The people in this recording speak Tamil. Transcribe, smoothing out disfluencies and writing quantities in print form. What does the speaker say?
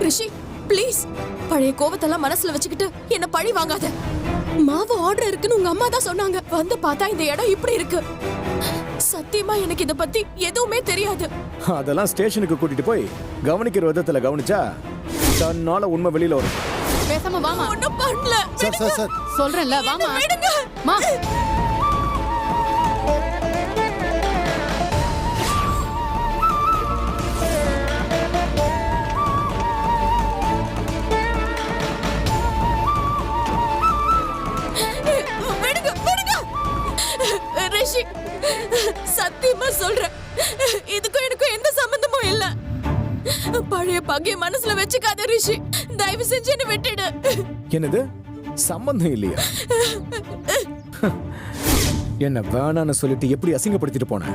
ரிஷி ப்ளீஸ், பழைய கோவத்தெல்லாம் மனசுல வச்சுக்கிட்டு என்ன பழி வாங்காத. மாவு ஆர்டர் இருக்குன்னு உங்க அம்மா தான் சொன்னாங்க. வந்து பார்த்தா இந்த இடம் இப்படி இருக்கு. சத்தியமா எனக்கு இத பத்தி எதுவுமே தெரியாது. அதெல்லாம் ஸ்டேஷனுக்கு கூட்டிட்டு போய் கவனிக்கிற விதத்துல கவனிச்சா தன்னால உண்மை வெளியில வரும். பேசாம வாமா. ஒண்ணும் பண்ணல. சார் சொல்றேன்ல வாமா. விடுங்க. மா விடுங்க, விடுங்க. ரிஷி, சத்தியமா சொல்றேன், இதுக்கும் எனக்கும் எந்த சம்பந்தமும் இல்ல. பழைய பகைய மனசுல வச்சுக்காத ரிஷி. தயவு செஞ்சு என்ன விட்டுடு. என்னது சம்பந்தம் இல்லையா? என்ன வேணான்னு சொல்லிட்டு எப்படி அசிங்கப்படுத்திட்டு போன?